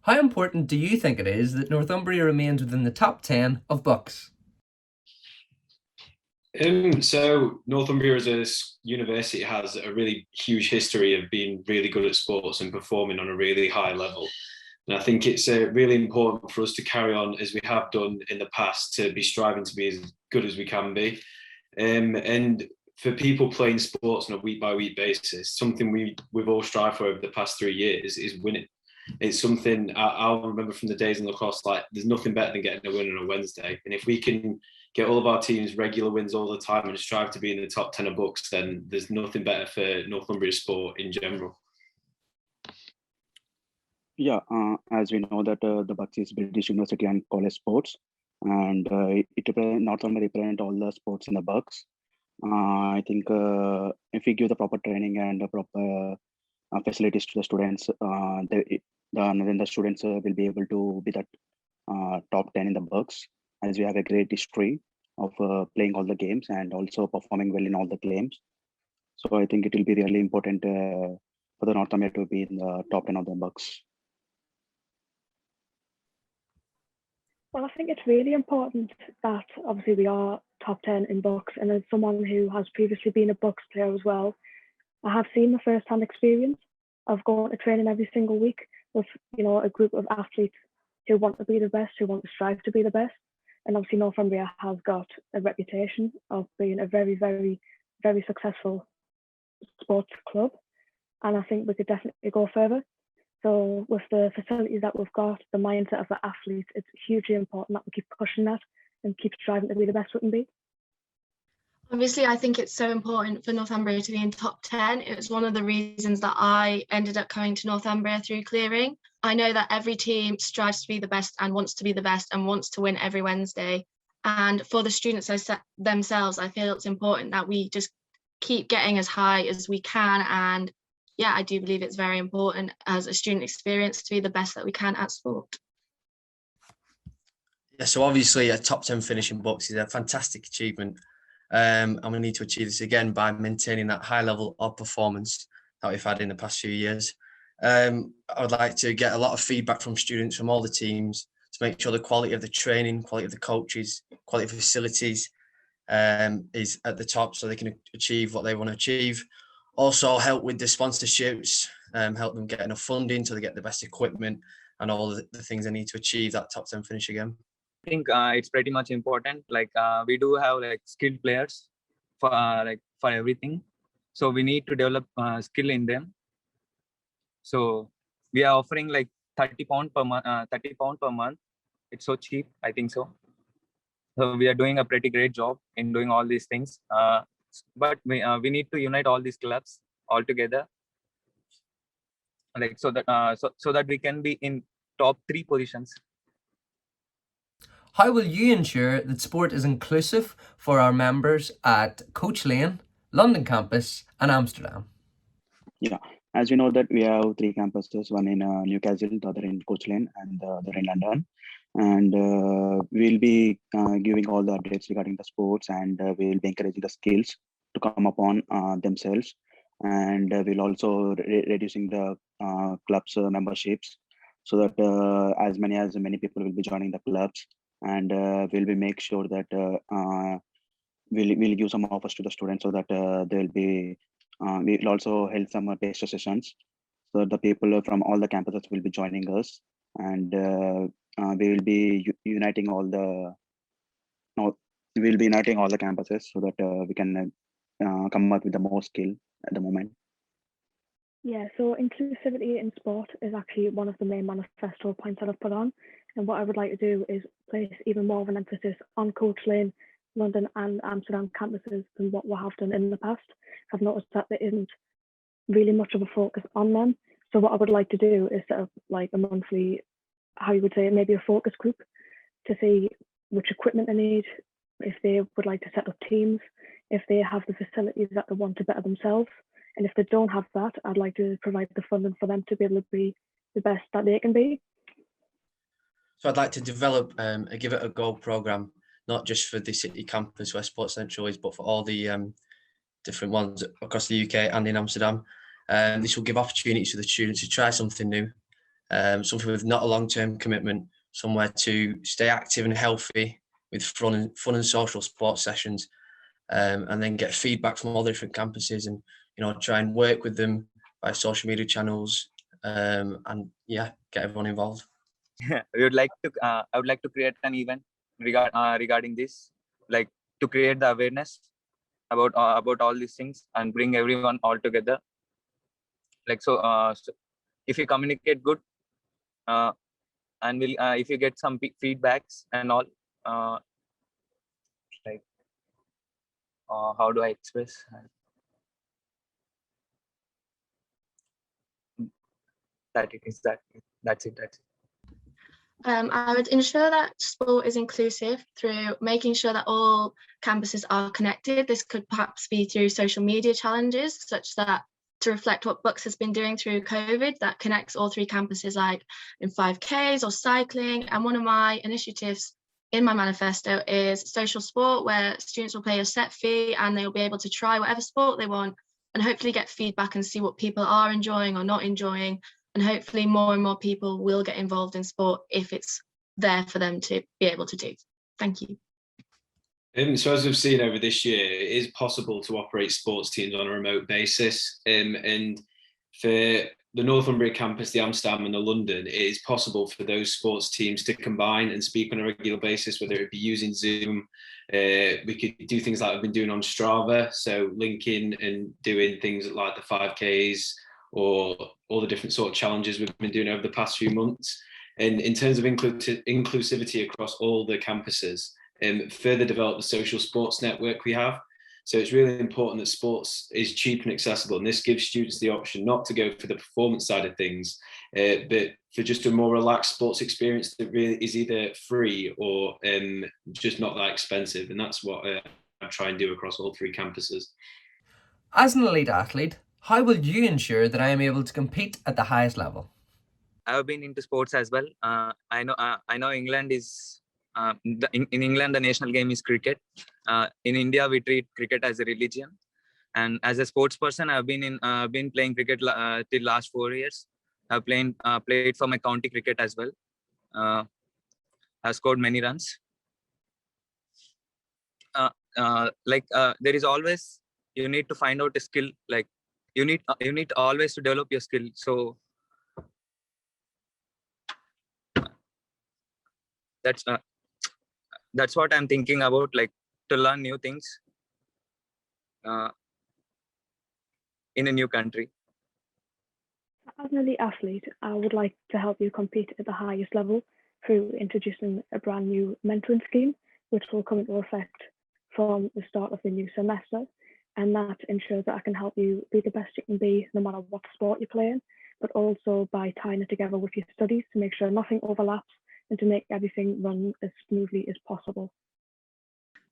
How important do you think it is that Northumbria remains within the top 10 of books? So Northumbria as a university has a really huge history of being really good at sports and performing on a really high level. And I think it's really important for us to carry on as we have done in the past to be striving to be as good as we can be. And for people playing sports on a week by week basis, something we've all strived for over the past 3 years is winning. It's something I'll remember from the days in lacrosse, like there's nothing better than getting a win on a Wednesday. And if we can get all of our teams regular wins all the time and strive to be in the top 10 of books, then there's nothing better for Northumbria sport in general. Yeah, as we know that the Bucks is British University and college sports, and it not only represent all the sports in the Bucks. I think if we give the proper training and the proper facilities to the students, then the students will be able to be that top 10 in the Bucks, as we have a great history of playing all the games and also performing well in all the games. So I think it will be really important for the Northumbria to be in the top 10 of the Bucks. Well, I think it's really important that obviously we are top 10 in books, and as someone who has previously been a books player as well, I have seen the first-hand experience of going to training every single week with, you know, a group of athletes who want to be the best, who want to strive to be the best. And obviously Northumbria has got a reputation of being a very, very, very successful sports club. And I think we could definitely go further. So with the facilities that we've got, the mindset of the athletes, it's hugely important that we keep pushing that and keep striving to be the best we can be. Obviously, I think it's so important for Northumbria to be in top 10. It was one of the reasons that I ended up coming to Northumbria through clearing. I know that every team strives to be the best and wants to be the best and wants to win every Wednesday. And for the students themselves, I feel it's important that we just keep getting as high as we can. And yeah, I do believe it's very important as a student experience to be the best that we can at sport. Yeah, so obviously a top 10 finish in books is a fantastic achievement. And we need to achieve this again by maintaining that high level of performance that we've had in the past few years. I would like to get a lot of feedback from students from all the teams to make sure the quality of the training, quality of the coaches, quality of facilities is at the top so they can achieve what they want to achieve. Also help with the sponsorships, help them get enough funding so they get the best equipment and all the things they need to achieve that top 10 finish again. I think it's pretty much important. Like we do have like skilled players for everything, so we need to develop skill in them. So we are offering like £30 per month. £30 per month. It's so cheap. I think so. So we are doing a pretty great job in doing all these things. But we need to unite all these clubs all together, like so that we can be in top 3 positions. How will you ensure that sport is inclusive for our members at Coach Lane, London campus and Amsterdam? Yeah, as we know that we have 3 campuses, one in Newcastle, the other in Coach Lane, and the other in London. And we'll be giving all the updates regarding the sports, and we'll be encouraging the skills to come upon themselves. And we'll also reducing the clubs memberships so that as many people will be joining the clubs. And we'll be make sure that we'll give some offers to the students so that they'll be we'll also hold some taster sessions so the people from all the campuses will be joining us, and we will be uniting all the campuses so that we can come up with the more skill at the moment. Yeah, so inclusivity in sport is actually one of the main manifesto points that I've put on. And what I would like to do is place even more of an emphasis on Coach Lane, London and Amsterdam campuses than what we have done in the past. I've noticed that there isn't really much of a focus on them. So what I would like to do is set up like a monthly, how you would say, maybe a focus group to see which equipment they need, if they would like to set up teams, if they have the facilities that they want to better themselves. And if they don't have that, I'd like to provide the funding for them to be able to be the best that they can be. So I'd like to develop a Give It a Go programme, not just for the city campus where Sports Central is, but for all the different ones across the UK and in Amsterdam. This will give opportunities for the students to try something new, something with not a long-term commitment, somewhere to stay active and healthy with fun and social sports sessions, and then get feedback from all the different campuses, and try and work with them by social media channels, and yeah, get everyone involved. I would like to create an event regarding this, like to create the awareness about all these things and bring everyone all together. Like so if you communicate good, and if you get some feedbacks and all, like how do I express that? That's it. I would ensure that sport is inclusive through making sure that all campuses are connected. This could perhaps be through social media challenges, such that to reflect what BUCS has been doing through COVID, that connects all 3 campuses, like in 5Ks or cycling. And one of my initiatives in my manifesto is social sport, where students will pay a set fee and they'll be able to try whatever sport they want and hopefully get feedback and see what people are enjoying or not enjoying. And hopefully more and more people will get involved in sport if it's there for them to be able to do. Thank you. So as we've seen over this year, it is possible to operate sports teams on a remote basis. And for the Northumbria campus, the Amsterdam and the London, it is possible for those sports teams to combine and speak on a regular basis, whether it be using Zoom. We could do things like we've been doing on Strava, so linking and doing things like the 5Ks, or all the different sort of challenges we've been doing over the past few months. And in terms of inclusivity across all the campuses, further develop the social sports network we have. So it's really important that sports is cheap and accessible, and this gives students the option not to go for the performance side of things, but for just a more relaxed sports experience that really is either free or just not that expensive. And that's what I try and do across all 3 campuses. As an elite athlete, how will you ensure that I am able to compete at the highest level? I've been into sports as well. I know England is in England the national game is cricket. In India we treat cricket as a religion, and as a sports person I've been playing cricket till last 4 years. I've played for my county cricket as well. I've scored many runs. There is always, you need to find out a skill, like you need always to develop your skill. So that's what I'm thinking about, like to learn new things in a new country. As an elite athlete, I would like to help you compete at the highest level through introducing a brand new mentoring scheme, which will come into effect from the start of the new semester. And that ensures that I can help you be the best you can be, no matter what sport you're playing, but also by tying it together with your studies to make sure nothing overlaps and to make everything run as smoothly as possible.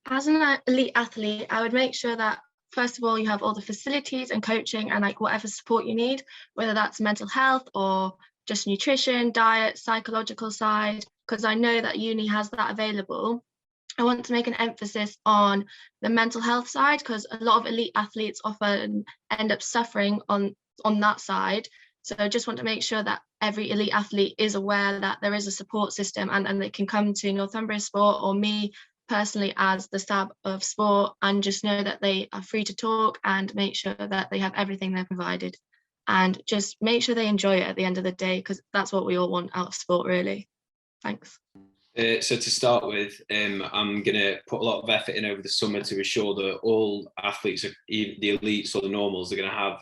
As an elite athlete, I would make sure that first of all, you have all the facilities and coaching and like whatever support you need, whether that's mental health or just nutrition, diet, psychological side, because I know that uni has that available. I want to make an emphasis on the mental health side, because a lot of elite athletes often end up suffering on that side. So I just want to make sure that every elite athlete is aware that there is a support system, and they can come to Northumbria Sport or me personally as the SAB of sport, and just know that they are free to talk and make sure that they have everything they're provided, and just make sure they enjoy it at the end of the day, because that's what we all want out of sport, really. Thanks. So to start with, I'm going to put a lot of effort in over the summer to ensure that all athletes, the elites or the normals, are going to have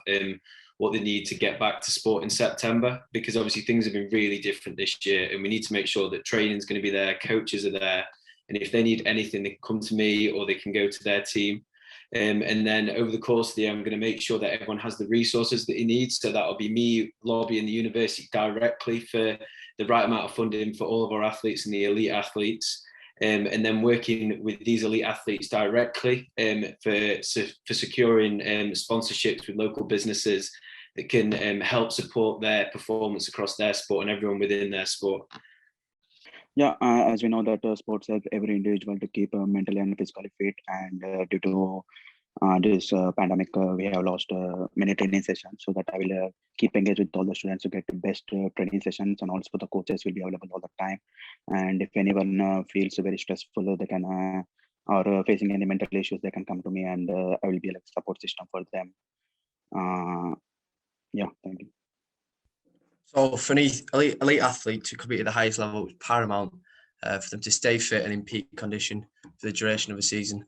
what they need to get back to sport in September, because obviously things have been really different this year, and we need to make sure that training is going to be there, coaches are there, and if they need anything, they can come to me or they can go to their team. And then over the course of the year, I'm going to make sure that everyone has the resources that he needs. So that'll be me lobbying the university directly for the right amount of funding for all of our athletes and the elite athletes, and then working with these elite athletes directly for securing sponsorships with local businesses that can help support their performance across their sport and everyone within their sport. Yeah, as we know that sports help every individual to keep mentally and physically fit, and due to this pandemic, we have lost many training sessions, so that I will keep engaged with all the students to get the best training sessions, and also the coaches will be available all the time. And if anyone feels very stressful, they can or facing any mental issues, they can come to me, and I will be like a support system for them. Yeah, thank you. So for an elite athlete to compete at the highest level, it's paramount for them to stay fit and in peak condition for the duration of a season.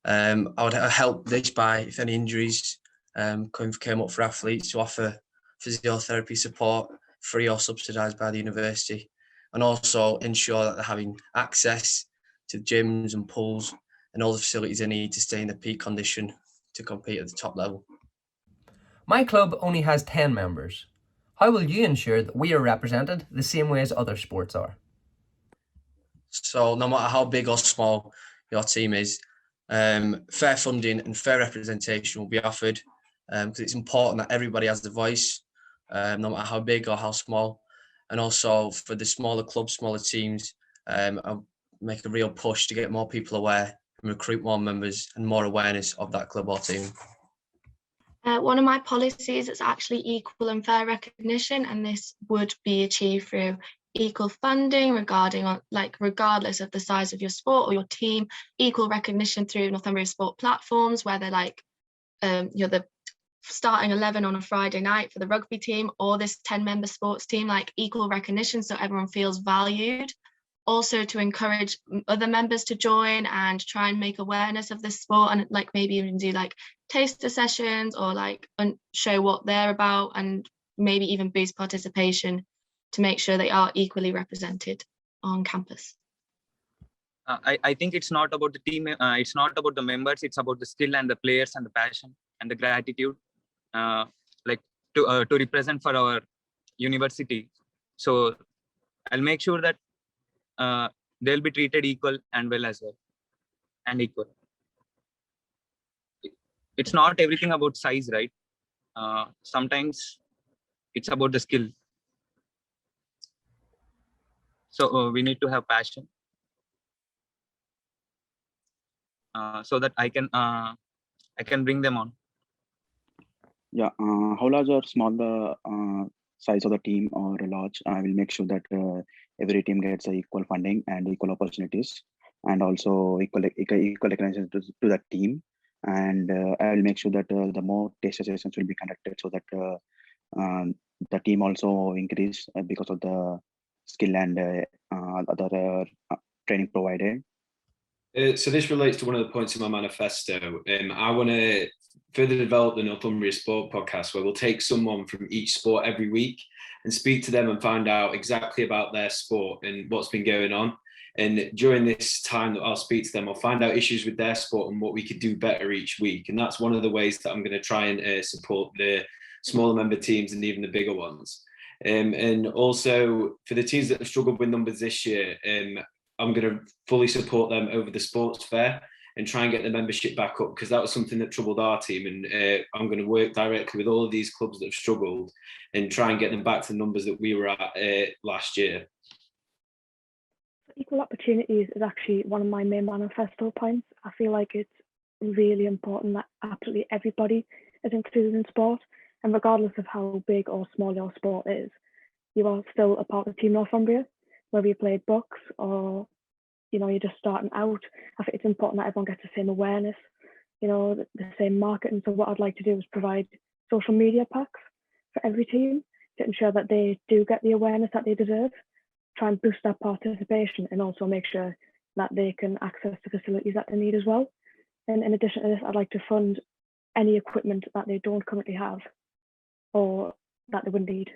I would help this by, if any injuries came up for athletes, to offer physiotherapy support, free or subsidised by the university, and also ensure that they're having access to gyms and pools and all the facilities they need to stay in the peak condition to compete at the top level. My club only has 10 members. How will you ensure that we are represented the same way as other sports are? So no matter how big or small your team is, fair funding and fair representation will be offered, because it's important that everybody has the voice, no matter how big or how small. And also for the smaller clubs, smaller teams, I'll make a real push to get more people aware and recruit more members and more awareness of that club or team. One of my policies is actually equal and fair recognition, and this would be achieved through equal funding regardless of the size of your sport or your team, equal recognition through Northumbria sport platforms, whether you're the starting 11 on a Friday night for the rugby team or this 10-member sports team, equal recognition so everyone feels valued. Also to encourage other members to join and try and make awareness of this sport, and maybe even do taster sessions or show what they're about, and maybe even boost participation to make sure they are equally represented on campus. I think it's not about the team, it's not about the members, it's about the skill and the players and the passion and the gratitude to represent for our university. So I'll make sure that they'll be treated equal and well as well, and equal. It's not everything about size, right? Sometimes it's about the skill. So we need to have passion, so that I can bring them on. Yeah, how large or small the size of the team or large, I will make sure that every team gets equal funding and equal opportunities, and also equal recognition to the team. And I will make sure that the more test sessions will be conducted, so that the team also increase because of the skill and other training provided. So this relates to one of the points in my manifesto. I want to further develop the Northumbria Sport podcast, where we'll take someone from each sport every week and speak to them and find out exactly about their sport and what's been going on. And during this time that I'll speak to them, I'll find out issues with their sport and what we could do better each week. And that's one of the ways that I'm going to try and support the smaller member teams and even the bigger ones. And also for the teams that have struggled with numbers this year, I'm going to fully support them over the sports fair and try and get the membership back up, because that was something that troubled our team. And I'm going to work directly with all of these clubs that have struggled and try and get them back to the numbers that we were at last year. Equal opportunities is actually one of my main manifesto points. I feel like it's really important that absolutely everybody is included in sport, and regardless of how big or small your sport is, you are still a part of Team Northumbria, whether you played books or you're just starting out. I think it's important that everyone gets the same awareness, the same marketing. So what I'd like to do is provide social media packs for every team to ensure that they do get the awareness that they deserve, try and boost that participation, and also make sure that they can access the facilities that they need as well. And in addition to this, I'd like to fund any equipment that they don't currently have or that they would need.